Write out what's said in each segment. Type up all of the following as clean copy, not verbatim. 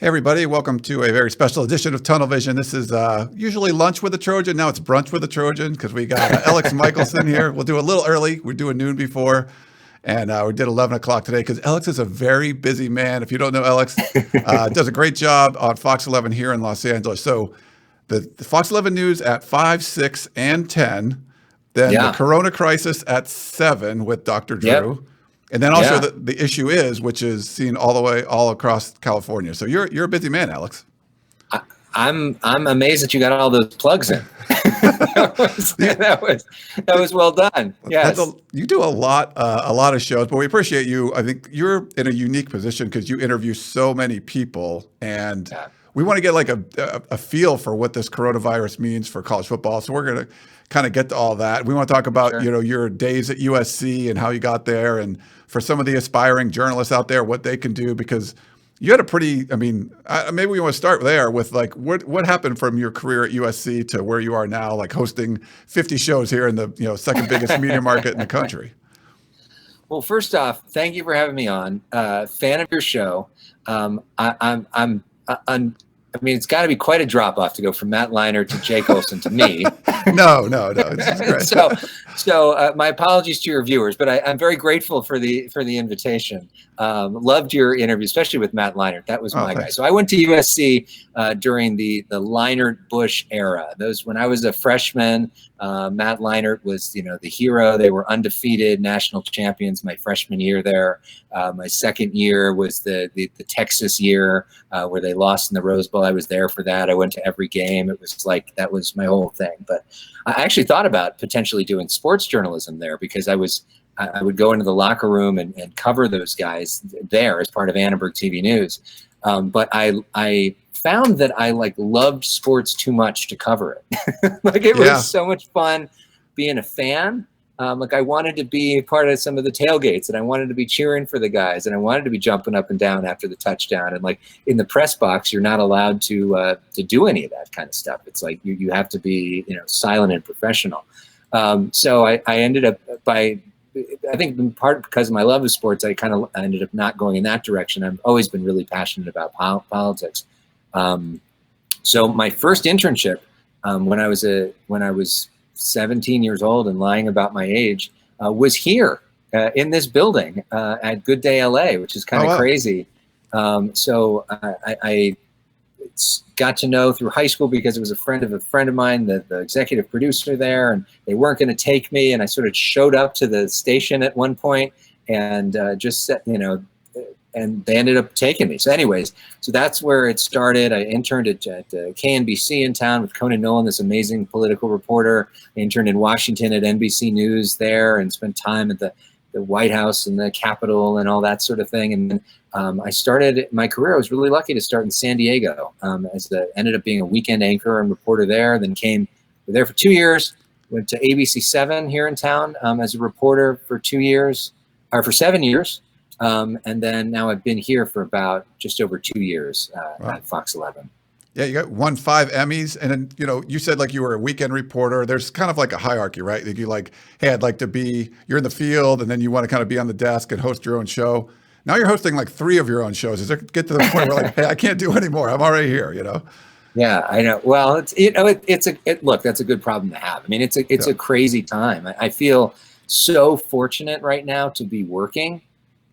Hey everybody, welcome to a very special edition of Tunnel Vision. This is usually lunch with a Trojan. Now it's brunch with a Trojan because we got Elex Michaelson here. We'll do a little early. We're doing noon before, and we did 11 o'clock today because Elex is a very busy man. If you don't know Elex, does a great job on Fox 11 here in Los Angeles. So the Fox 11 news at 5, 6, and 10. Then the Corona crisis at 7 with Dr. Drew. Yep. And then also the issue is, which is seen all across California. So you're a busy man, Elex. I'm amazed that you got all those plugs in. that was well done. Yes. You do a lot of shows, but we appreciate you. I think you're in a unique position because you interview so many people, and we want to get like a feel for what this coronavirus means for college football. So we're going to kind of get to all that. We want to talk about your days at USC and how you got there, and for some of the aspiring journalists out there, what they can do, because you had a pretty, maybe we want to start there with like, what happened from your career at USC to where you are now, like hosting 50 shows here in the second biggest media market in the country. Well, first off, thank you for having me on. Fan of your show. It's got to be quite a drop off to go from Matt Leinart to Jake Olson to me. No, it's great. So my apologies to your viewers, but I'm very grateful for the invitation. Loved your interview, especially with Matt Leinart. That was my guy. So I went to USC during the Leinart-Bush era. When I was a freshman, Matt Leinart was the hero. They were undefeated national champions my freshman year there. My second year was the Texas year where they lost in the Rose Bowl. I was there for that. I went to every game. It was like, that was my whole thing. But I actually thought about potentially doing sports journalism there, because I would go into the locker room and cover those guys there as part of Annenberg TV News. But I found that I loved sports too much to cover it. It was so much fun being a fan. I wanted to be a part of some of the tailgates, and I wanted to be cheering for the guys, and I wanted to be jumping up and down after the touchdown. And in the press box, you're not allowed to do any of that kind of stuff. It's like you have to be silent and professional. So I ended up I think in part because of my love of sports, I ended up not going in that direction. I've always been really passionate about politics. So my first internship, when I was 17 years old and lying about my age, was here in this building at Good Day LA, which is kind of crazy. So I got to know through high school, because it was a friend of mine, the executive producer there, and they weren't going to take me. And I sort of showed up to the station at one point and just said, and they ended up taking me. So anyways, so that's where it started. I interned at KNBC in town with Conan Nolan, this amazing political reporter. I interned in Washington at NBC News there, and spent time at the White House and the Capitol and all that sort of thing. And then I started my career. I was really lucky to start in San Diego. Ended up being a weekend anchor and reporter there. Then there for 2 years. Went to ABC 7 here in town as a reporter for 7 years. And then now I've been here for about just over 2 years at Fox 11. Yeah, you won 5 Emmys, and then you said you were a weekend reporter. There's kind of like a hierarchy, right? Hey, I'd like to be. You're in the field, and then you want to kind of be on the desk and host your own show. Now you're hosting 3 of your own shows. Does it get to the point where hey, I can't do anymore? I'm already here, Yeah, I know. Well, look, that's a good problem to have. It's a crazy time. I feel so fortunate right now to be working,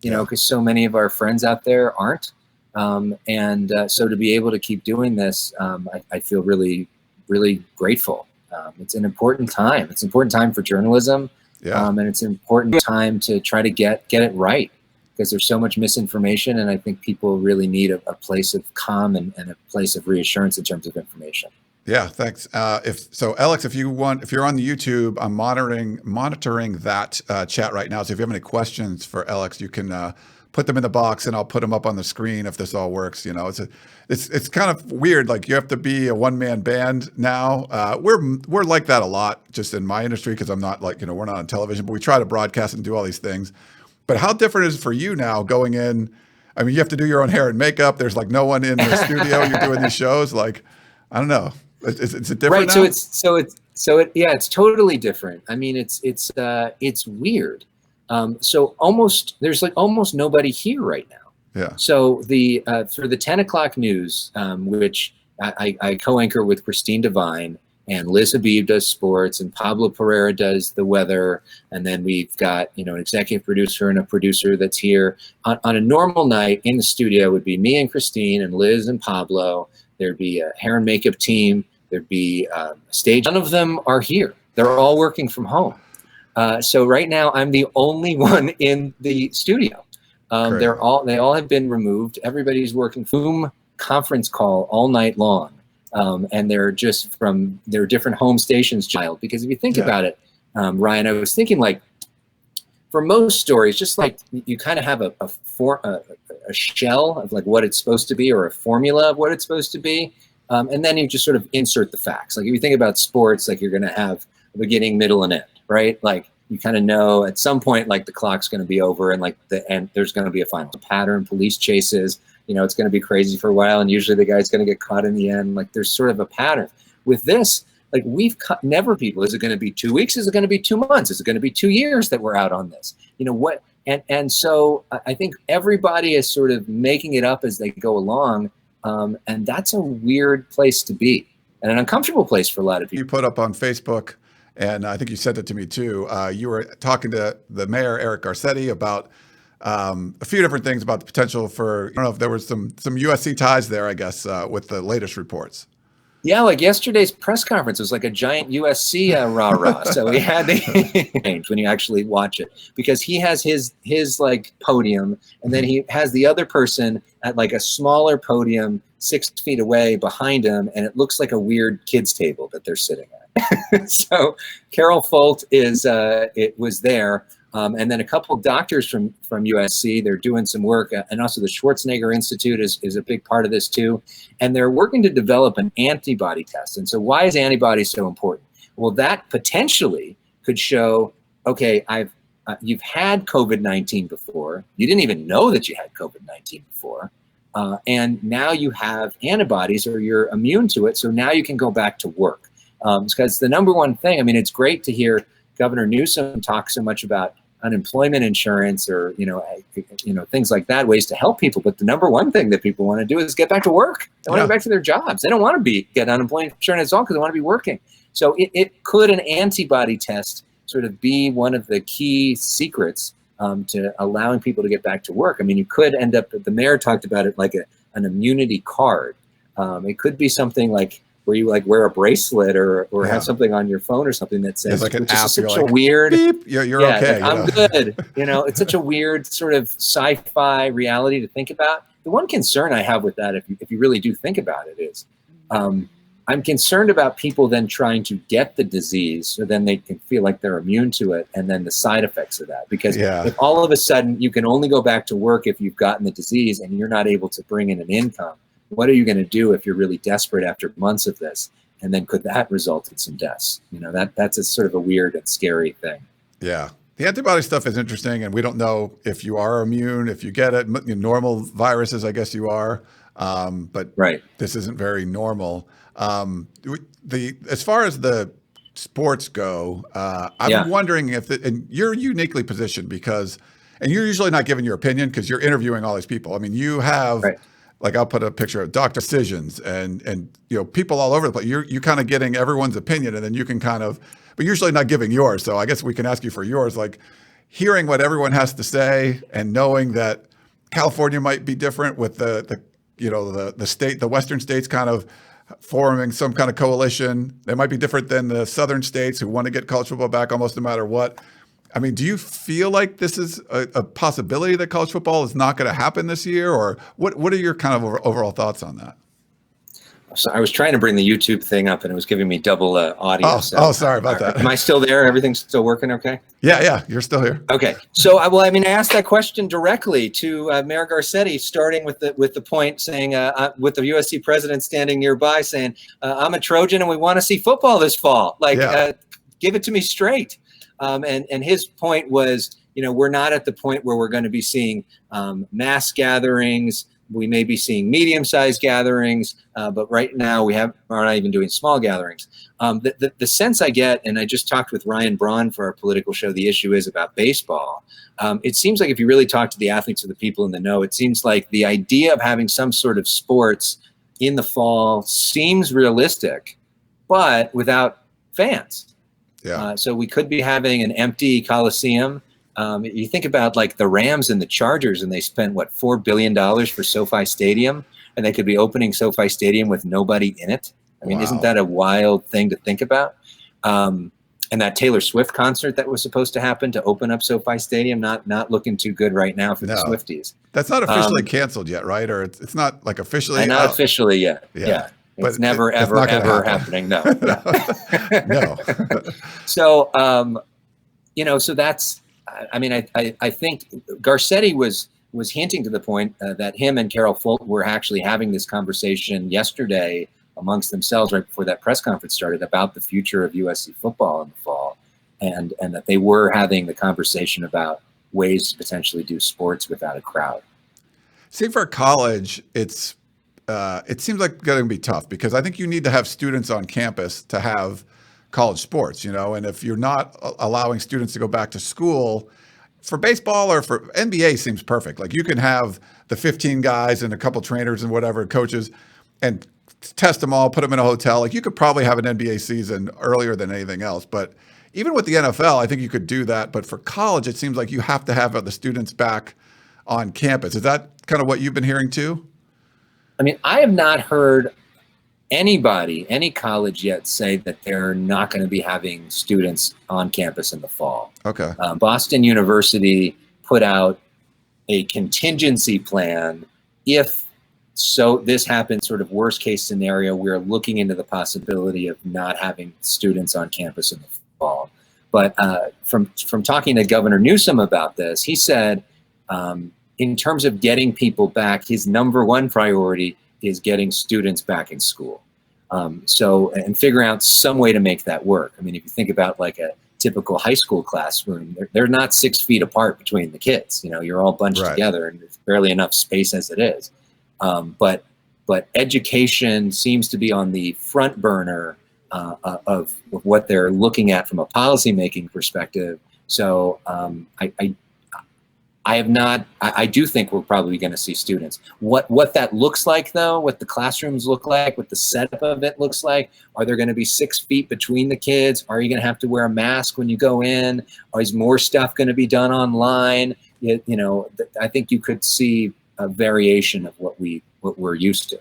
because so many of our friends out there aren't. So to be able to keep doing this, I feel really, really grateful. It's an important time. It's an important time for journalism. And it's an important time to try to get it right, because there's so much misinformation, and I think people really need a place of calm and a place of reassurance in terms of information. Yeah, thanks. Alex, if you're on the YouTube, I'm monitoring that chat right now. So if you have any questions for Alex, you can put them in the box, and I'll put them up on the screen if this all works. You know, it's kind of weird. Like you have to be a one-man band now. We're like that a lot just in my industry because I'm not like, we're not on television, but we try to broadcast and do all these things. But how different is it for you now going in? I mean, you have to do your own hair and makeup. There's like no one in the studio. You're doing these shows. Like, I don't know. Is it different right? now? Yeah, it's totally different. I mean, it's weird. So there's like almost nobody here right now. Yeah. So for the 10 o'clock news, which I co-anchor with Christine Devine, and Liz Habib does sports, and Pablo Pereira does the weather, and then we've got an executive producer and a producer that's here. On a normal night in the studio would be me and Christine and Liz and Pablo. There'd be a hair and makeup team. There'd be a stage. None of them are here. They're all working from home. So right now I'm the only one in the studio. They all have been removed. Everybody's working Zoom conference call all night long. And they're just from their different home stations, because if you think about it, Ryan, I was thinking like for most stories, just like you kind of have a shell of like what it's supposed to be or a formula of what it's supposed to be. And then you just sort of insert the facts. Like if you think about sports, like you're going to have a beginning, middle, and end, right? Like you kind of know at some point, like the clock's going to be over and like the end, there's going to be a final pattern, police chases, it's going to be crazy for a while. And usually the guy's going to get caught in the end. Like there's sort of a pattern with this. Like we've never people, is it going to be 2 weeks? Is it going to be 2 months? Is it going to be 2 years that we're out on this? What? And so I think everybody is sort of making it up as they go along. And that's a weird place to be and an uncomfortable place for a lot of people. You put up on Facebook, and I think you sent it to me too. You were talking to the mayor, Eric Garcetti, about a few different things about the potential for, I don't know if there was some USC ties there, I guess, with the latest reports. Yeah, like yesterday's press conference was like a giant USC rah-rah. So we had the when you actually watch it, because he has his like podium, and then he has the other person at like a smaller podium 6 feet away behind him, and it looks like a weird kids table that they're sitting at. So Carol Folt was there. And then a couple of doctors from USC, they're doing some work, and also the Schwarzenegger Institute is a big part of this too. And they're working to develop an antibody test. And so why is antibody so important? Well, that potentially could show, okay, you've had COVID-19 before. You didn't even know that you had COVID-19 before. And now you have antibodies, or you're immune to it. So now you can go back to work. Because the number one thing, I mean, it's great to hear Governor Newsom talk so much about unemployment insurance or, things like that, ways to help people. But the number one thing that people want to do is get back to work. They want to go back to their jobs. They don't want to get unemployment insurance at all because they want to be working. So it could an antibody test sort of be one of the key secrets to allowing people to get back to work. I mean, you could end up, the mayor talked about it like an immunity card. It could be something like where you like wear a bracelet or have something on your phone or something that says, like an which app, is such a weird, beep, you're okay. I'm good. It's such a weird sort of sci-fi reality to think about. The one concern I have with that, if you really do think about it, is I'm concerned about people then trying to get the disease so then they can feel like they're immune to it, and then the side effects of that. Because if all of a sudden you can only go back to work if you've gotten the disease and you're not able to bring in an income, what are you going to do if you're really desperate after months of this? And then could that result in some deaths? That's a sort of a weird and scary thing. Yeah. The antibody stuff is interesting, and we don't know if you are immune, if you get it. Normal viruses, I guess you are, but this isn't very normal. As far as the sports go, I'm wondering and you're uniquely positioned because, and you're usually not giving your opinion because you're interviewing all these people. I mean, you have... Like I'll put a picture of Dr. Decisions and people all over the place. You're kind of getting everyone's opinion, and then you can but usually not giving yours. So I guess we can ask you for yours, like hearing what everyone has to say and knowing that California might be different with the state, the Western states kind of forming some kind of coalition. They might be different than the Southern states who want to get college football back almost no matter what. I mean, do you feel like this is a possibility that college football is not going to happen this year, or what are your kind of overall thoughts on that? So I was trying to bring the YouTube thing up and it was giving me double audio. Sorry about that. Am I still there? Everything's still working okay? Yeah, you're still here. Okay. So, I asked that question directly to Mayor Garcetti, starting with the point saying, with the USC president standing nearby saying, I'm a Trojan and we want to see football this fall. Give it to me straight. And his point was, we're not at the point where we're going to be seeing mass gatherings. We may be seeing medium-sized gatherings, but right now we're not even doing small gatherings. The sense I get, and I just talked with Ryan Braun for our political show, The Issue Is, about baseball. It seems like if you really talk to the athletes or the people in the know, it seems like the idea of having some sort of sports in the fall seems realistic, but without fans. Yeah. So we could be having an empty Coliseum. You think about like the Rams and the Chargers, and they spent $4 billion for SoFi Stadium, and they could be opening SoFi Stadium with nobody in it. I mean, Isn't that a wild thing to think about? And that Taylor Swift concert that was supposed to happen to open up SoFi Stadium, not looking too good right now for the Swifties. That's not officially canceled yet, right? Or it's not like officially. Not officially yet. Yeah. But it's never, ever happening. No. No. So, so that's. I think Garcetti was hinting to the point that him and Carol Folt were actually having this conversation yesterday amongst themselves right before that press conference started about the future of USC football in the fall, and that they were having the conversation about ways to potentially do sports without a crowd. See, for college, it seems like going to be tough because I think you need to have students on campus to have college sports, and if you're not allowing students to go back to school, for baseball or for NBA seems perfect. Like you can have the 15 guys and a couple trainers and whatever coaches and test them all, put them in a hotel. Like you could probably have an NBA season earlier than anything else. But even with the NFL, I think you could do that. But for college, it seems like you have to have the students back on campus. Is that kind of what you've been hearing too? I have not heard any college yet say that they're not going to be having students on campus in the fall. Okay. Boston University put out a contingency plan. If this happens, sort of worst case scenario, we're looking into the possibility of not having students on campus in the fall. But from talking to Governor Newsom about this, he said, in terms of getting people back, his number one priority is getting students back in school. And figuring out some way to make that work. If you think about like a typical high school classroom, they're not 6 feet apart between the kids. You're all bunched together and there's barely enough space as it is. But education seems to be on the front burner of what they're looking at from a policymaking perspective. So I do think we're probably going to see students. What that looks like, though, what the classrooms look like, what the setup of it looks like, are there going to be 6 feet between the kids? Are you going to have to wear a mask when you go in? Is more stuff going to be done online? I think you could see a variation of what we're used to.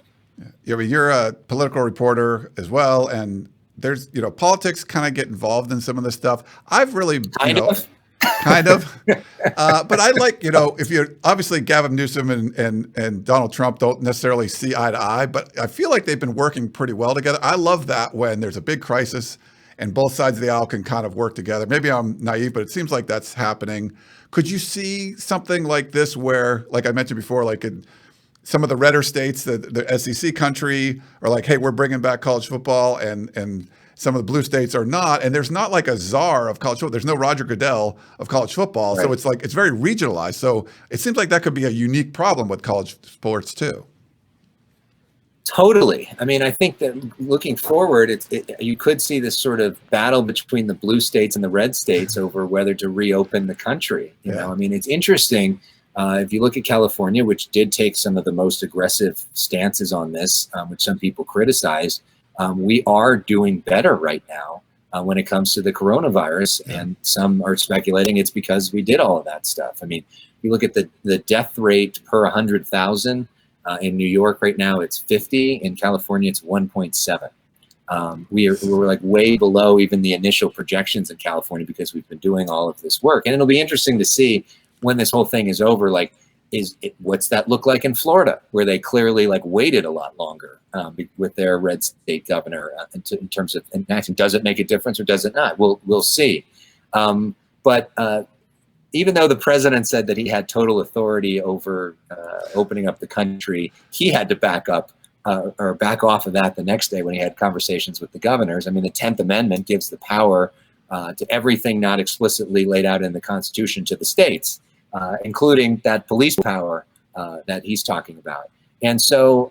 Yeah, but you're a political reporter as well, and there's politics kind of get involved in some of this stuff. I've really kind of. But I like, if you're obviously Gavin Newsom and Donald Trump don't necessarily see eye to eye, but I feel like they've been working pretty well together. I love that when there's a big crisis and both sides of the aisle can kind of work together. Maybe I'm naive, but it seems like that's happening. Could you see something like this where, like I mentioned before, like in some of the redder states, the SEC country are like, hey, we're bringing back college football, and some of the blue states are not, and there's not like a czar of college football. There's no Roger Goodell of college football. Right. So it's like, it's very regionalized. So it seems like that could be a unique problem with college sports too. Totally. I think that looking forward, you could see this sort of battle between the blue states and the red states over whether to reopen the country. You know, it's interesting. If you look at California, which did take some of the most aggressive stances on this, which some people criticize, we are doing better right now when it comes to the coronavirus, and some are speculating it's because we did all of that stuff. You look at the death rate per 100,000 in New York right now, it's 50. In California, it's 1.7. We're like way below even the initial projections in California because we've been doing all of this work. And it'll be interesting to see when this whole thing is over, like What's that look like in Florida, where they clearly like waited a lot longer with their red state governor in terms of enacting? Does it make a difference or does it not? We'll see. But even though the president said that he had total authority over opening up the country, he had to back up or back off of that the next day when he had conversations with the governors. I mean, the 10th Amendment gives the power to everything not explicitly laid out in the Constitution to the states, including that police power that he's talking about. And so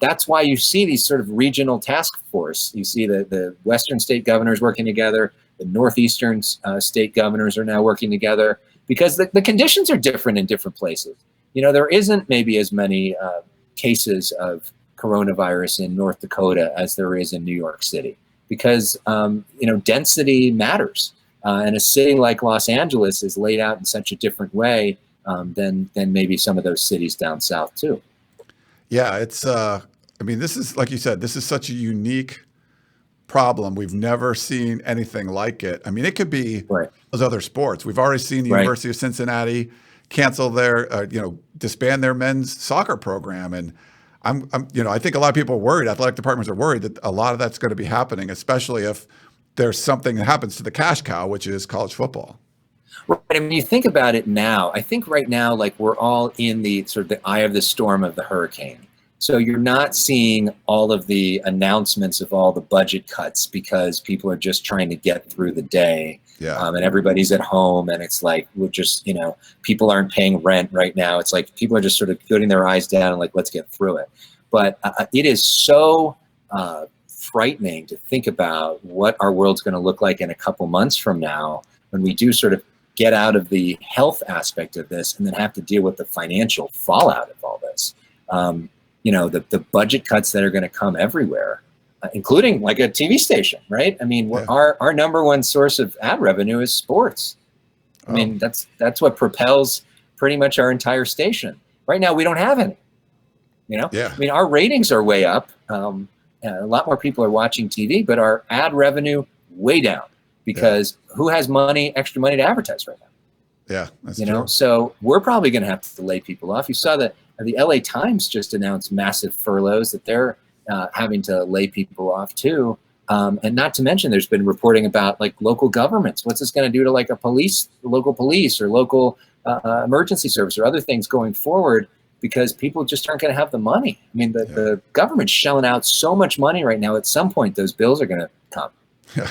that's why you see these sort of regional task force. You see the Western state governors working together, the Northeastern state governors are now working together, because the conditions are different in different places. You know, there isn't maybe as many cases of coronavirus in North Dakota as there is in New York City, because, you know, density matters. And a city like Los Angeles is laid out in such a different way than maybe some of those cities down south too. Yeah, it's, I mean, this is, like you said, this is such a unique problem. We've never seen anything like it. I mean, it could be those other sports. We've already seen the University of Cincinnati cancel their, you know, disband their men's soccer program. And I'm, you know, I think a lot of people are worried, athletic departments are worried that a lot of that's going to be happening, especially if there's something that happens to the cash cow, which is college football. Right. I mean, you think about it now, I think right now, like, we're all in the sort of the eye of the storm of the hurricane. So you're not seeing all of the announcements of all the budget cuts because people are just trying to get through the day. Yeah. And everybody's at home, and it's like, we're just, you know, people aren't paying rent right now. It's like people are just sort of putting their eyes down and like, let's get through it. But it is so frightening to think about what our world's going to look like in a couple months from now, when we do sort of get out of the health aspect of this and then have to deal with the financial fallout of all this. You know, the budget cuts that are going to come everywhere, including like a TV station, right? I mean, our number one source of ad revenue is sports. I mean, that's what propels pretty much our entire station. Right now, we don't have any, you know? I mean, our ratings are way up. A lot more people are watching TV, but our ad revenue way down, because who has money, extra money to advertise right now? Yeah, that's you know, so we're probably going to have to lay people off. You saw that the LA Times just announced massive furloughs that they're having to lay people off too. And not to mention, there's been reporting about like local governments. What's this going to do to like local police or local emergency service or other things going forward? Because people just aren't going to have the money. I mean, the government's shelling out so much money right now. At some point, those bills are going to come. Yeah.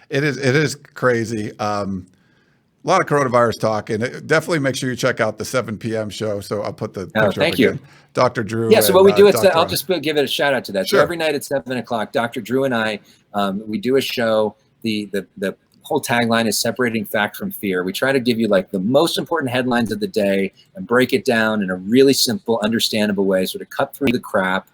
It is crazy. A lot of coronavirus talk, and definitely make sure you check out the 7 p.m. show. So I'll put the picture up again. Dr. Drew. Yeah, so what we do, I'll just give it a shout out to that. Sure. So every night at 7 o'clock, Dr. Drew and I, we do a show. The whole tagline is separating fact from fear. We try to give you like the most important headlines of the day and break it down in a really simple, understandable way, sort of cut through the crap.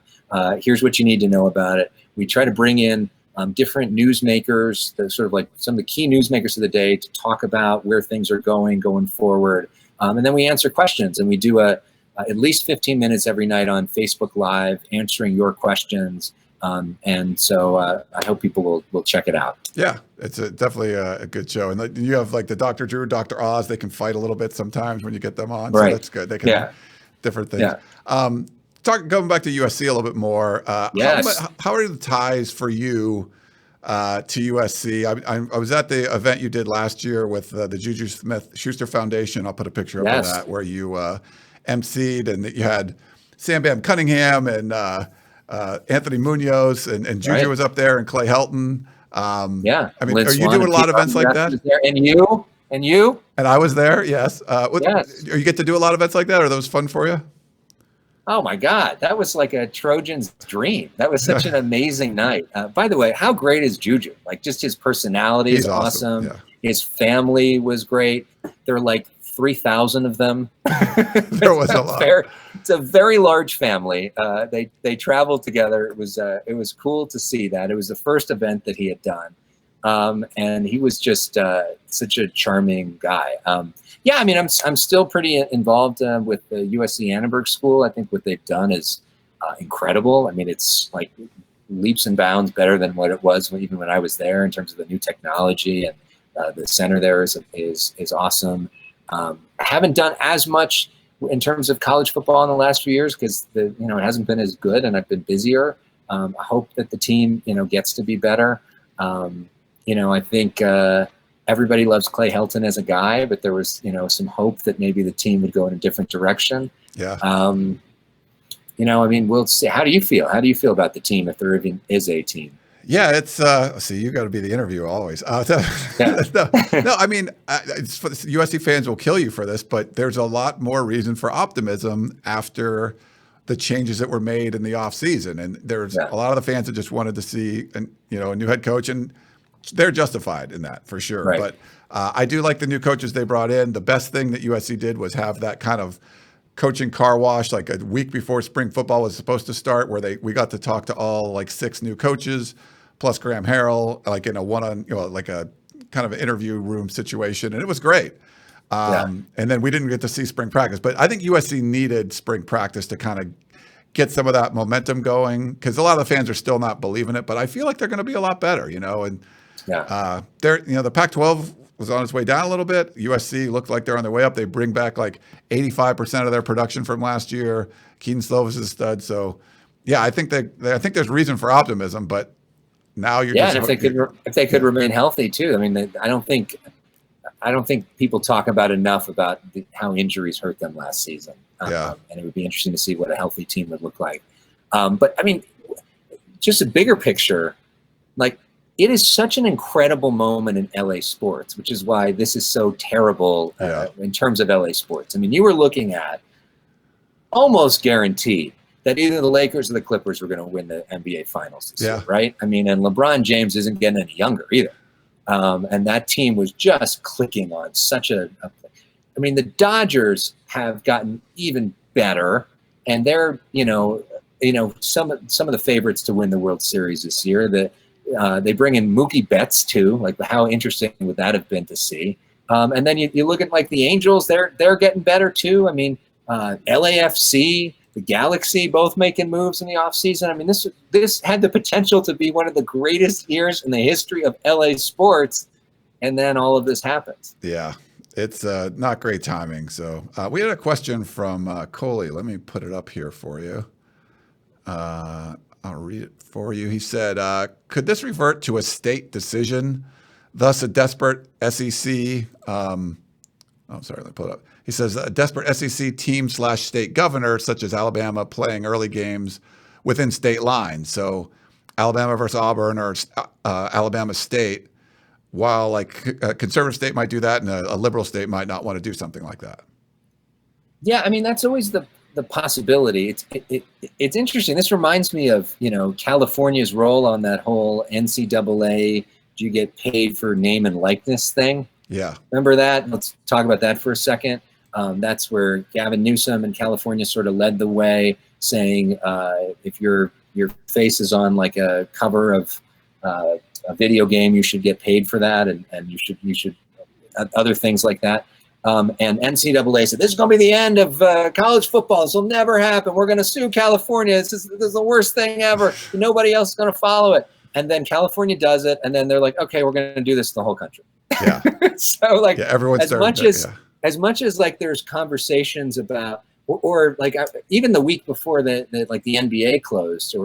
Here's what you need to know about it. We try to bring in different newsmakers, sort of like some of the key newsmakers of the day, to talk about where things are going forward. And then we answer questions, and we do at least 15 minutes every night on Facebook Live answering your questions. And so I hope people will check it out. Yeah, it's definitely a good show. And you have like the Dr. Drew, Dr. Oz, they can fight a little bit sometimes when you get them on. So that's good. They can different things. Yeah. Going back to USC a little bit more, how are the ties for you to USC? I was at the event you did last year with the Juju Smith-Schuster Foundation. I'll put a picture up of that, where you emceed, and you had Sam Bam Cunningham and Anthony Munoz, and Juju was up there, and Clay Helton. I mean, are you doing a lot of events like that? And you? And I was there, yes. You get to do a lot of events like that? Are those fun for you? Oh my God, that was like a Trojan's dream. That was such an amazing night. By the way, how great is Juju? Like, just his personality is awesome. Yeah. His family was great. There were like 3,000 of them. There was a lot. It's a very large family. They traveled together. It was cool to see that. It was the first event that he had done. And he was just such a charming guy. I mean, I'm still pretty involved with the USC Annenberg School. I think what they've done is incredible. I mean, it's like leaps and bounds better than what it was even when I was there, in terms of the new technology, and the center there is awesome. I haven't done as much in terms of college football in the last few years, because it hasn't been as good and I've been busier. I hope that the team, gets to be better. I think everybody loves Clay Helton as a guy, but there was, some hope that maybe the team would go in a different direction. Yeah. We'll see. How do you feel? How do you feel about the team, if there even is a team? Yeah, it's see, you got to be the interviewer always. No, I mean, USC fans will kill you for this, but there's a lot more reason for optimism after the changes that were made in the offseason. And there's a lot of the fans that just wanted to see a new head coach, and they're justified in that for sure. Right. But I do like the new coaches they brought in. The best thing that USC did was have that kind of coaching car wash like a week before spring football was supposed to start, where we got to talk to all like 6 new coaches plus Graham Harrell, like in a like a kind of interview room situation. And it was great. And then we didn't get to see spring practice, but I think USC needed spring practice to kind of get some of that momentum going, because a lot of the fans are still not believing it, but I feel like they're going to be a lot better, and the Pac-12 was on its way down a little bit. USC looked like they're on their way up. They bring back like 85% of their production from last year. Keaton Slovis is a stud. So, yeah, I think there's reason for optimism. But now you're and if they could remain healthy too. I mean, I don't think people talk about enough about how injuries hurt them last season. And it would be interesting to see what a healthy team would look like. But I mean, just a bigger picture, like, it is such an incredible moment in LA sports, which is why this is so terrible in terms of LA sports. I mean, you were looking at almost guaranteed that either the Lakers or the Clippers were going to win the NBA Finals this year, right? I mean, and LeBron James isn't getting any younger either. And that team was just clicking on such I mean, the Dodgers have gotten even better, and they're, some of the favorites to win the World Series this year. They bring in Mookie Betts too. Like, how interesting would that have been to see? And then you look at like the Angels, they're getting better too. I mean, LAFC, the Galaxy, both making moves in the offseason. I mean, this had the potential to be one of the greatest years in the history of LA sports, and then all of this happens. Yeah, it's not great timing. So we had a question from Coley. Let me put it up here for you. I'll read it for you. He said, could this revert to a state decision, thus a desperate SEC? Let me pull it up. He says, a desperate SEC team/state governor, such as Alabama, playing early games within state lines. So Alabama versus Auburn or Alabama State, while like a conservative state might do that and a liberal state might not want to do something like that. Yeah, I mean, that's always the possibility. It's interesting. This reminds me of, California's role on that whole NCAA, do you get paid for name and likeness thing? Yeah. Remember that? Let's talk about that for a second. That's where Gavin Newsom in California sort of led the way, saying if your face is on like a cover of a video game, you should get paid for that, and you should other things like that. And NCAA said, this is going to be the end of college football. This will never happen. We're going to sue California. This is the worst thing ever. Nobody else is going to follow it. And then California does it, and then they're like, okay, we're going to do this to the whole country. Yeah. So like, everyone's as much as like there's conversations about, or like even the week before the NBA closed,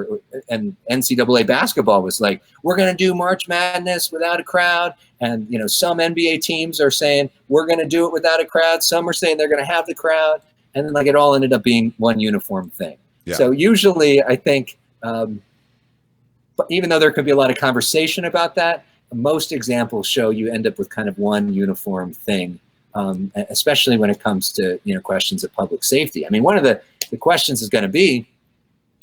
and NCAA basketball was like, we're going to do March Madness without a crowd. And, some NBA teams are saying we're going to do it without a crowd. Some are saying they're going to have the crowd. And then like it all ended up being one uniform thing. Yeah. So usually I think, but even though there could be a lot of conversation about that, most examples show you end up with kind of one uniform thing, especially when it comes to, questions of public safety. I mean, one of the questions is going to be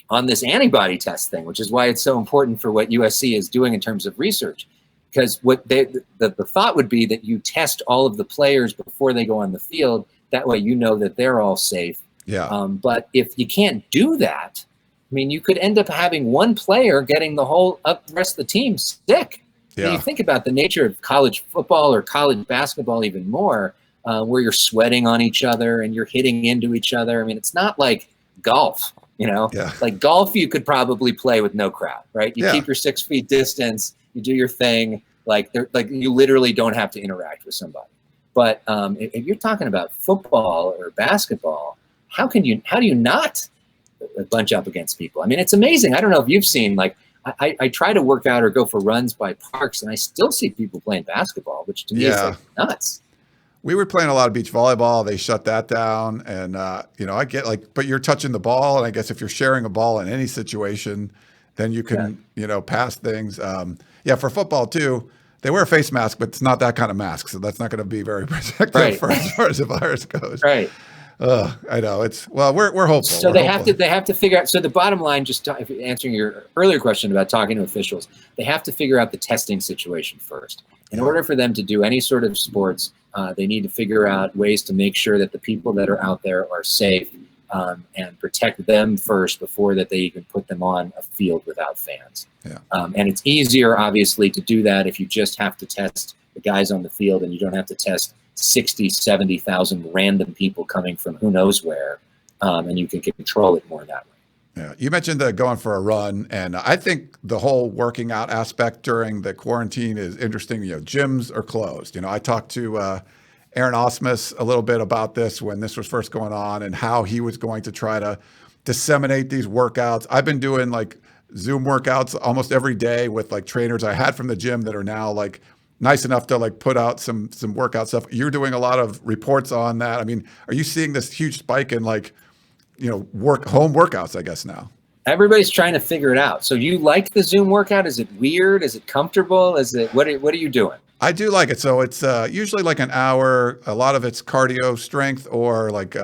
on this antibody test thing, which is why it's so important for what USC is doing in terms of research. Because what the thought would be that you test all of the players before they go on the field. That way that they're all safe. Yeah. But if you can't do that, I mean, you could end up having one player getting the rest of the team sick. Yeah. When you think about the nature of college football or college basketball even more, where you're sweating on each other and you're hitting into each other. I mean, it's not like golf, Yeah. Like golf, you could probably play with no crowd, right? You keep your 6 feet distance, you do your thing. Like you literally don't have to interact with somebody. But if you're talking about football or basketball, how do you not bunch up against people? I mean, it's amazing. I don't know if you've seen, like, I try to work out or go for runs by parks, and I still see people playing basketball, which to me is like nuts. We were playing a lot of beach volleyball. They shut that down. And, I get like, but you're touching the ball. And I guess if you're sharing a ball in any situation, then you can, pass things. For football too, they wear a face mask, but it's not that kind of mask. So that's not going to be very protective as far as the virus goes. Right. I know we're hopeful. So they have to figure out. So the bottom line, just answering your earlier question about talking to officials, they have to figure out the testing situation first. In order for them to do any sort of sports, they need to figure out ways to make sure that the people that are out there are safe and protect them first before that they even put them on a field without fans. Yeah. And it's easier, obviously, to do that if you just have to test the guys on the field and you don't have to test 60, 70,000 random people coming from who knows where, and you can control it more that way. Yeah, you mentioned going for a run, and I think the whole working out aspect during the quarantine is interesting. Gyms are closed. I talked to Aaron Osmus a little bit about this when this was first going on and how he was going to try to disseminate these workouts. I've been doing like Zoom workouts almost every day with like trainers I had from the gym that are now like nice enough to like put out some workout stuff. You're doing a lot of reports on that. I mean, are you seeing this huge spike in like, home workouts, I guess now? Everybody's trying to figure it out. So you like the Zoom workout? Is it weird? Is it comfortable? What are you doing? I do like it. So it's usually like an hour. A lot of it's cardio strength or like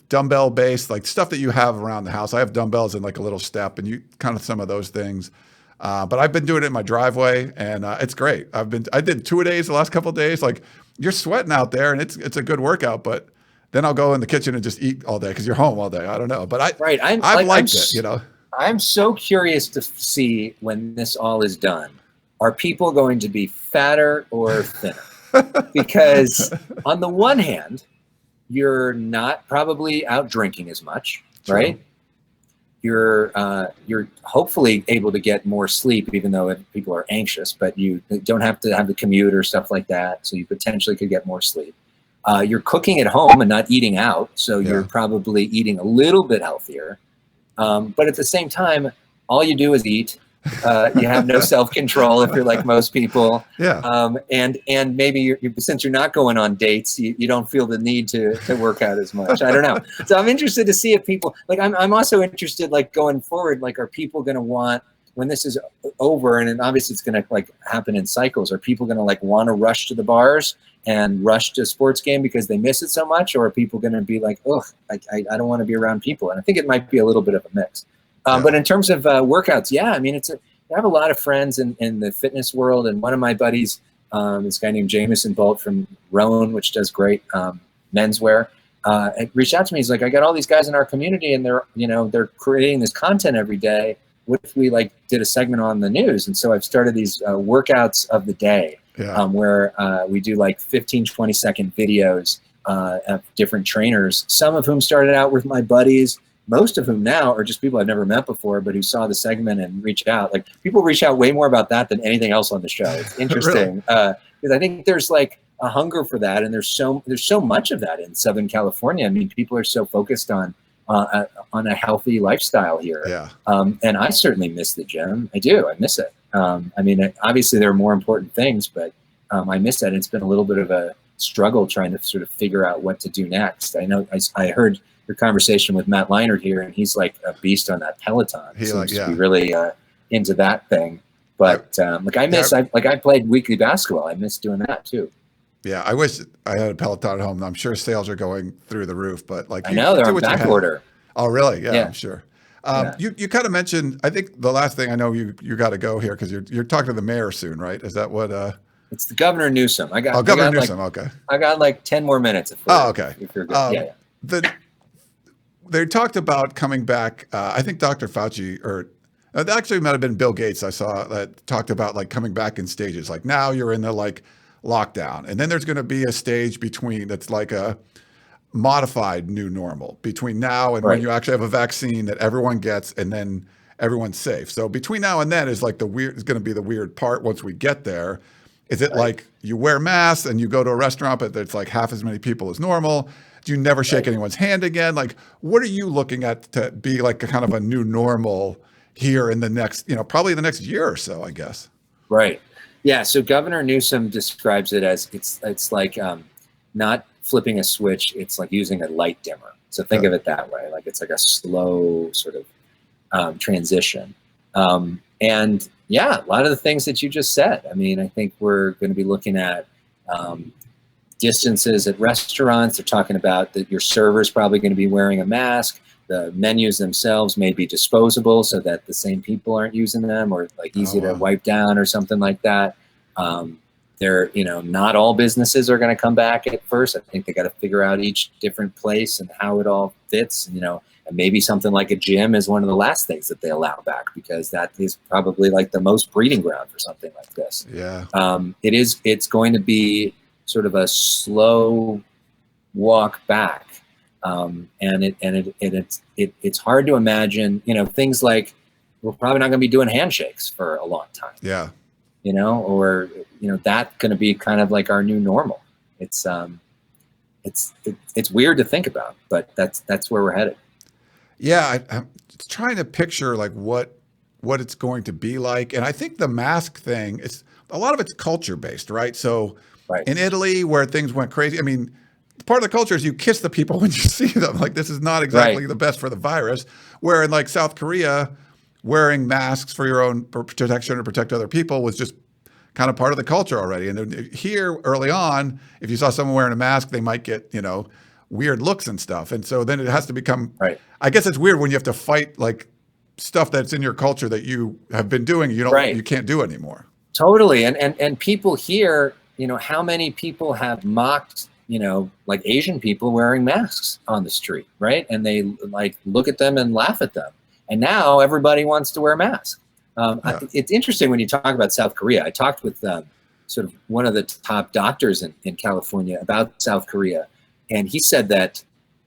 dumbbell based, like stuff that you have around the house. I have dumbbells in like a little step and you kind of some of those things. But I've been doing it in my driveway and it's great. I did 2-a-days the last couple of days. Like you're sweating out there and it's a good workout, but then I'll go in the kitchen and just eat all day because you're home all day. I don't know, but I've liked it, I'm so curious to see when this all is done. Are people going to be fatter or thinner? Because on the one hand, you're not probably out drinking as much, right? You're hopefully able to get more sleep, even though people are anxious, but you don't have to have the commute or stuff like that. So you potentially could get more sleep. You're cooking at home and not eating out. So you're probably eating a little bit healthier. But at the same time, all you do is eat. You have no self-control if you're like most people. And maybe since you're not going on dates, you don't feel the need to work out as much. I don't know. So I'm interested to see if people, like I'm also interested, like going forward, like are people going to want, when this is over, and obviously it's going to like happen in cycles, are people going to like want to rush to the bars and rush to a sports game because they miss it so much? Or are people going to be like, oh, I don't want to be around people? And I think it might be a little bit of a mix. But in terms of workouts, I mean, I have a lot of friends in the fitness world, and one of my buddies, this guy named Jameson Bolt from Roan, which does great menswear, reached out to me. He's like, I got all these guys in our community, and they're creating this content every day. What if we like did a segment on the news? And so I've started these workouts of the day, where we do like 15, 20-second videos of different trainers, some of whom started out with my buddies. Most of whom now are just people I've never met before, but who saw the segment and reached out. Like people reach out way more about that than anything else on the show. It's interesting because I think there's like a hunger for that, and there's so much of that in Southern California. I mean, people are so focused on a healthy lifestyle here. And I certainly miss the gym. I do. I miss it. I mean, obviously there are more important things, but I miss that. It's been a little bit of a struggle trying to sort of figure out what to do next. I know I heard your conversation with Matt Leinart here, and he's like a beast on that Peloton. He seems to be really into that thing. But I played weekly basketball. I miss doing that too. Yeah, I wish I had a Peloton at home. I'm sure sales are going through the roof, but like I know they're on back order. Oh, really? Yeah, I'm sure. You kind of mentioned, I think the last thing, I know you got to go here because you're talking to the mayor soon, right? Is that what? It's the Governor Newsom. Governor Newsom. Okay. I got like 10 more minutes. Okay. If you're good. They talked about coming back. I think Dr. Fauci, or it actually might have been Bill Gates, I saw that talked about like coming back in stages. Like now you're in the like lockdown, and then there's going to be a stage between that's like a modified new normal between now and when you actually have a vaccine that everyone gets, and then everyone's safe. So between now and then is like is going to be the weird part. Once we get there, is it like you wear masks and you go to a restaurant, but there's like half as many people as normal? Do you never shake anyone's hand again? Like, what are you looking at to be like a kind of a new normal here in the next, probably the next year or so, I guess? Right. Yeah. So Governor Newsom describes it as it's like not flipping a switch. It's like using a light dimmer. So think of it that way. Like it's like a slow sort of transition. And yeah, a lot of the things that you just said. I mean, I think we're going to be looking at distances at restaurants. They're talking about that your server's probably going to be wearing a mask. The menus themselves may be disposable so that the same people aren't using them, or like easy to wipe down or something like that. Not all businesses are going to come back at first. I think they got to figure out each different place and how it all fits, and maybe something like a gym is one of the last things that they allow back, because that is probably like the most breeding ground for something like this. Yeah. It's going to be sort of a slow walk back. It's hard to imagine, things like we're probably not going to be doing handshakes for a long time. Yeah. That's going to be kind of like our new normal. It's weird to think about, but that's where we're headed. Yeah. I'm trying to picture like what it's going to be like. And I think the mask thing, a lot of it's culture based, right? So in Italy, where things went crazy, I mean, part of the culture is you kiss the people when you see them. Like, this is not exactly the best for the virus. Where in like South Korea, wearing masks for your own protection or protect other people was just kind of part of the culture already. And then here early on, if you saw someone wearing a mask, they might get, weird looks and stuff. And so then it has to become, I guess it's weird when you have to fight like stuff that's in your culture that you have been doing, you can't do anymore. Totally. And people here, how many people have mocked, like Asian people wearing masks on the street, right? And they like look at them and laugh at them. And now everybody wants to wear masks. It's interesting when you talk about South Korea. I talked with sort of one of the top doctors in California about South Korea. And he said that,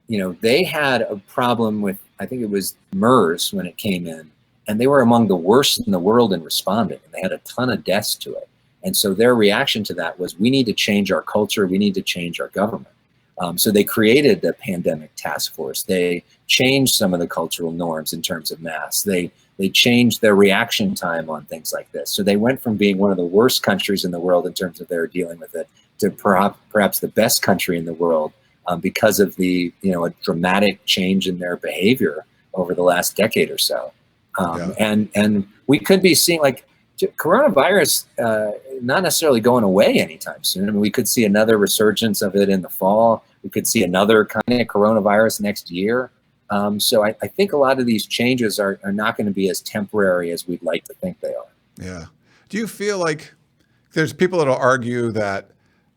they had a problem with, I think it was MERS when it came in, and they were among the worst in the world in responding. And they had a ton of deaths to it. And so their reaction to that was, we need to change our culture. We need to change our government. So they created the pandemic task force. They changed some of the cultural norms in terms of masks. They changed their reaction time on things like this. So they went from being one of the worst countries in the world in terms of their dealing with it to perhaps the best country in the world because of the a dramatic change in their behavior over the last decade or so. And we could be seeing like coronavirus not necessarily going away anytime soon. I mean, we could see another resurgence of it in the fall. We could see another kind of coronavirus next year. So I think a lot of these changes are not going to be as temporary as we'd like to think they are. Yeah. Do you feel like there's people that will argue that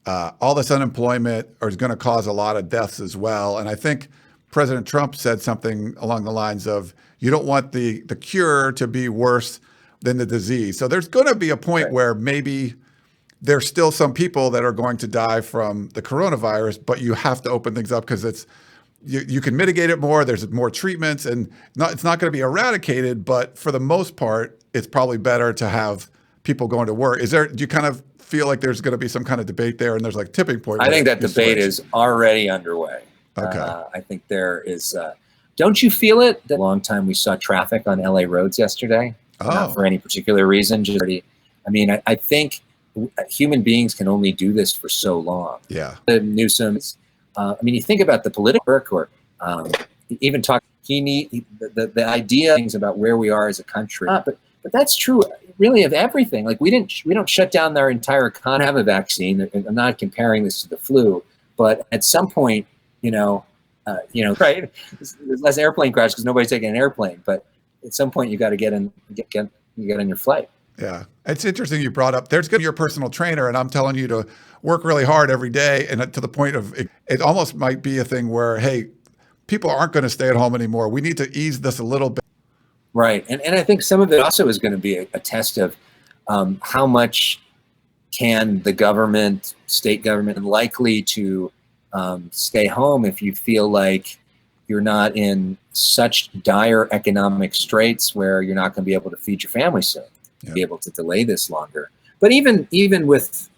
all this unemployment is going to cause a lot of deaths as well? And I think President Trump said something along the lines of, you don't want the cure to be worse than the disease. So there's going to be a point where maybe there's still some people that are going to die from the coronavirus, but you have to open things up because you can mitigate it more. There's more treatments, and it's not going to be eradicated, but for the most part, it's probably better to have people going to work. Do you kind of feel like there's going to be some kind of debate there, and there's like tipping point? I think that debate is already underway. Okay. I think there is. Don't you feel it? The long time we saw traffic on LA roads yesterday. Not for any particular reason. I think human beings can only do this for so long. Yeah. Newsom's. You think about the political work, or even talk. The idea things about where we are as a country. But that's true, really, of everything. Like we don't shut down their entire economy. Have a vaccine. I'm not comparing this to the flu, but at some point, right? There's less airplane crashes because nobody's taking an airplane, but at some point you got to get on your flight. Yeah. It's interesting you brought up, there's going to be your personal trainer, and I'm telling you to work really hard every day. And to the point of it almost might be a thing where, hey, people aren't going to stay at home anymore. We need to ease this a little bit. Right. And I think some of it also is going to be a test of how much can the government, state government, likely to stay home if you feel like you're not in such dire economic straits where you're not going to be able to feed your family soon, be able to delay this longer. But even with,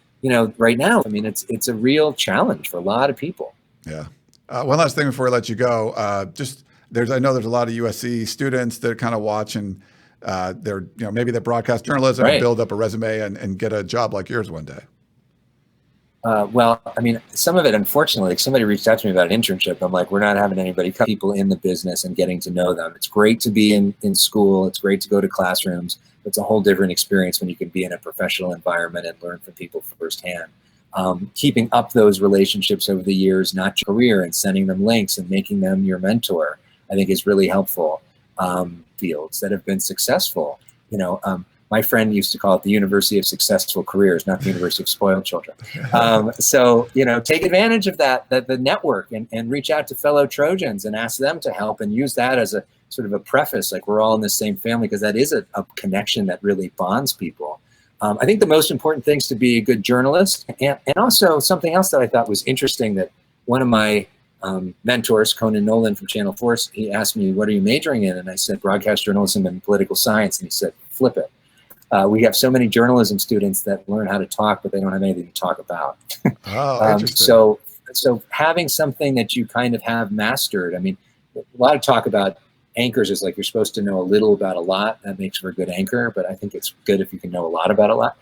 right now, it's a real challenge for a lot of people. Yeah. One last thing before I let you go. I know there's a lot of USC students that kind of watch and maybe they broadcast journalism and build up a resume and get a job like yours one day. Well, I mean, some of it, unfortunately, like somebody reached out to me about an internship. I'm like, we're not having anybody cut people in the business and getting to know them. It's great to be in school. It's great to go to classrooms. It's a whole different experience when you can be in a professional environment and learn from people firsthand. Keeping up those relationships over the years, not your career, and sending them links and making them your mentor, I think is really helpful. Fields that have been successful, my friend used to call it the University of Successful Careers, not the University of Spoiled Children. So, take advantage of the network and reach out to fellow Trojans and ask them to help and use that as a sort of a preface, like we're all in the same family, because that is a connection that really bonds people. I think the most important thing is to be a good journalist. And also something else that I thought was interesting, that one of my mentors, Conan Nolan from Channel 4, he asked me, what are you majoring in? And I said, broadcast journalism and political science. And he said, flip it. We have so many journalism students that learn how to talk, but they don't have anything to talk about. Oh, interesting. So having something that you kind of have mastered. I mean, a lot of talk about anchors is like you're supposed to know a little about a lot. That makes for a good anchor, but I think it's good if you can know a lot about a lot.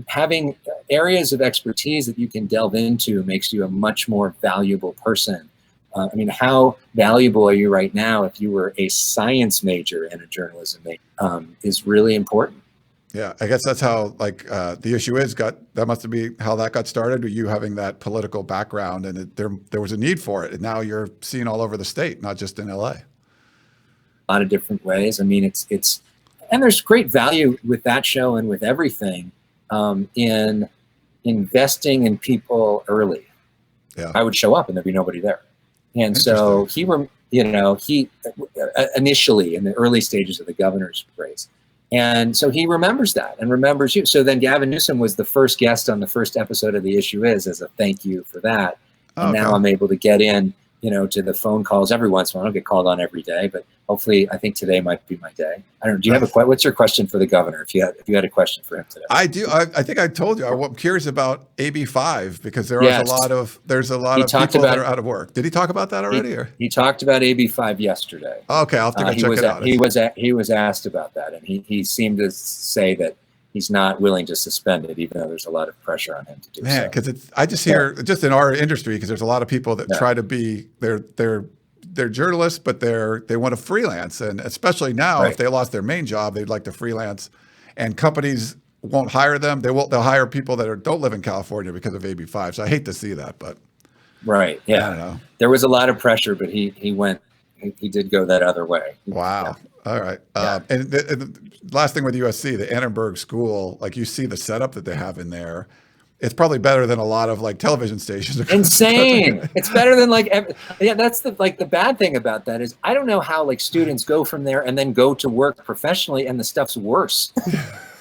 Having areas of expertise that you can delve into makes you a much more valuable person. I mean, how valuable are you right now if you were a science major and a journalism major is really important. Yeah, I guess that's how the issue that must be how that got started, with you having that political background, and there was a need for it. And now you're seen all over the state, not just in LA. A lot of different ways. I mean, and there's great value with that show and with everything in investing in people early. Yeah. I would show up and there'd be nobody there. And so he initially in the early stages of the governor's race. And so he remembers that and remembers you. So then Gavin Newsom was the first guest on the first episode of The Issue Is, as a thank you for that. And now I'm able to get in, to the phone calls every once in a while. I don't get called on every day, but hopefully I think today might be my day. I don't know. Do you have what's your question for the governor? If you had a question for him today. I do. I think I told you, I'm curious about AB5, because there's a lot of people that are out of work. Did he talk about that already? He talked about AB5 yesterday. Okay. I'll have to check it out. He was asked about that, and he seemed to say that he's not willing to suspend it, even though there's a lot of pressure on him to do so. Man, because I just hear, just in our industry, because there's a lot of people that try to be, they're journalists, but they want to freelance. And especially now, if they lost their main job, they'd like to freelance. And companies won't hire them. They'll hire people that don't live in California because of AB5. So I hate to see that, but. Right, yeah. I don't know. There was a lot of pressure, but he did go that other way. Wow. Yeah. All right. And the last thing with USC, the Annenberg School, like you see the setup that they have in there. It's probably better than a lot of television stations. Insane. It's better than that's the bad thing about that is I don't know how students go from there and then go to work professionally and the stuff's worse.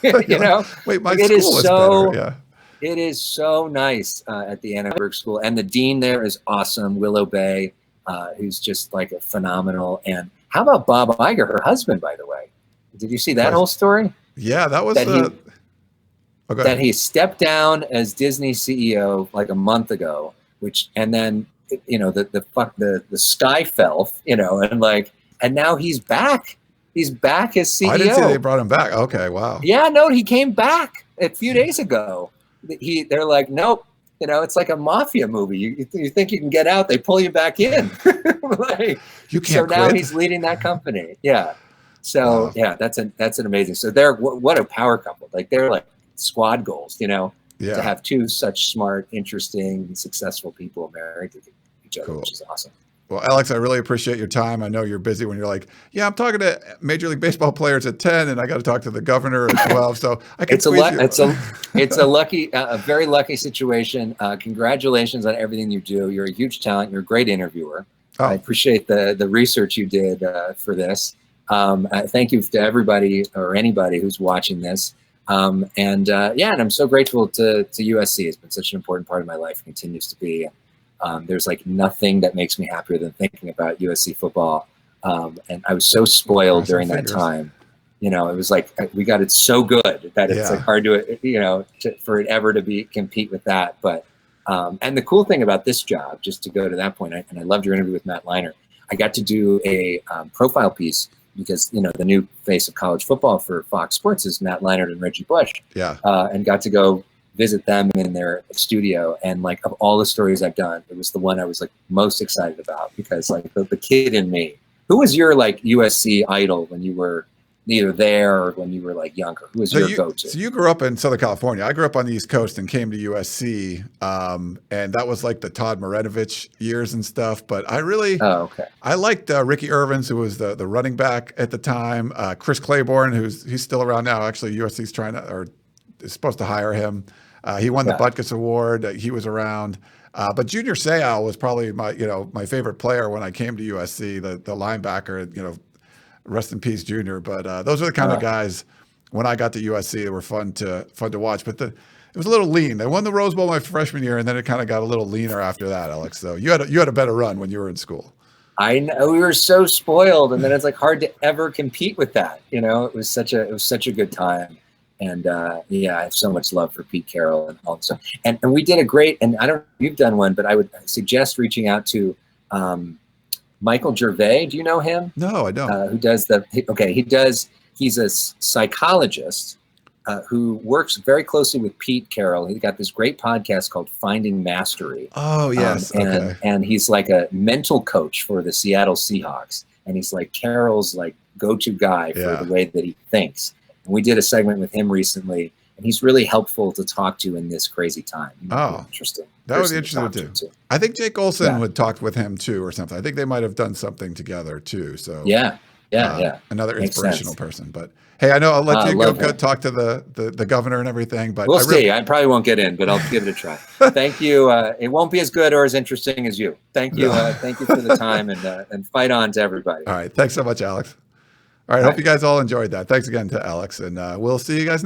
Wait, my school is better. Yeah. It is so nice at the Annenberg School, and the dean there is awesome, Willow Bay, who's just a phenomenal. And how about Bob Iger, her husband, by the way? Did you see that whole story? Yeah, that was that he stepped down as Disney CEO a month ago, and then the sky fell, and now he's back. He's back as CEO. I didn't see they brought him back. Okay, wow. Yeah, no, he came back a few days ago. They're like, nope. It's like a mafia movie. You think you can get out, they pull you back in. You can't. So now quit. he's leading that company. Yeah. So yeah, that's an amazing. So they're what a power couple. They're squad goals. To have two such smart, interesting, and successful people married to each other, which is awesome. Well, Alex, I really appreciate your time. I know you're busy when you're I'm talking to Major League Baseball players at 10, and I got to talk to the governor at 12. So I can it's a very lucky situation. Congratulations on everything you do. You're a huge talent. You're a great interviewer. Oh. I appreciate the research you did for this. Thank you to everybody or anybody who's watching this. And I'm so grateful to USC. It's been such an important part of my life, continues to be. There's nothing that makes me happier than thinking about USC football. And I was so spoiled during that time. It was we got it so good that it's hard to, for it ever to compete with that. But And the cool thing about this job, just to go to that point, and I loved your interview with Matt Leinart, I got to do a profile piece because, the new face of college football for Fox Sports is Matt Leinart and Reggie Bush. Yeah. And got to go visit them in their studio. And like, of all the stories I've done, it was the one I was like most excited about because like the kid in me. Who was your like USC idol when you were either there or when you were like younger? Who was your go-to? So you grew up in Southern California. I grew up on the East Coast and came to USC. And that was like the Todd Marinovich years and stuff. But I liked Ricky Irvins, who was the running back at the time. Chris Claiborne, he's still around now. Actually, USC's is supposed to hire him. He won the Butkus Award. He was around. But Junior Seau was probably my favorite player when I came to USC, the linebacker, rest in peace, Junior. But those are the kind of guys when I got to USC that were fun to watch. But it was a little lean. They won the Rose Bowl my freshman year, and then it kind of got a little leaner after that, Alex. So you had a better run when you were in school. I know, we were so spoiled, and then it's like hard to ever compete with that. It was such a good time. And I have so much love for Pete Carroll and all that stuff. And we did a great, and I don't know if you've done one, but I would suggest reaching out to Michael Gervais. Do you know him? No, I don't. Who does he's a psychologist who works very closely with Pete Carroll. He's got this great podcast called Finding Mastery. Oh, yes. And he's like a mental coach for the Seattle Seahawks. And he's like Carroll's like go-to guy for the way that he thinks. We did a segment with him recently, and he's really helpful to talk to in this crazy time. Interesting. That would be interesting to do. I think Jake Olson would talk with him too, or something. I think they might have done something together too. So Makes another inspirational sense. person. But hey, I know I'll let you go talk to the governor and everything. But we'll see. I probably won't get in, but I'll give it a try. Thank you. It won't be as good or as interesting as you. Thank you. Thank you for the time and fight on to everybody. All right. Thanks so much, Alex. All right. Hope you guys all enjoyed that. Thanks again to Alex, and we'll see you guys next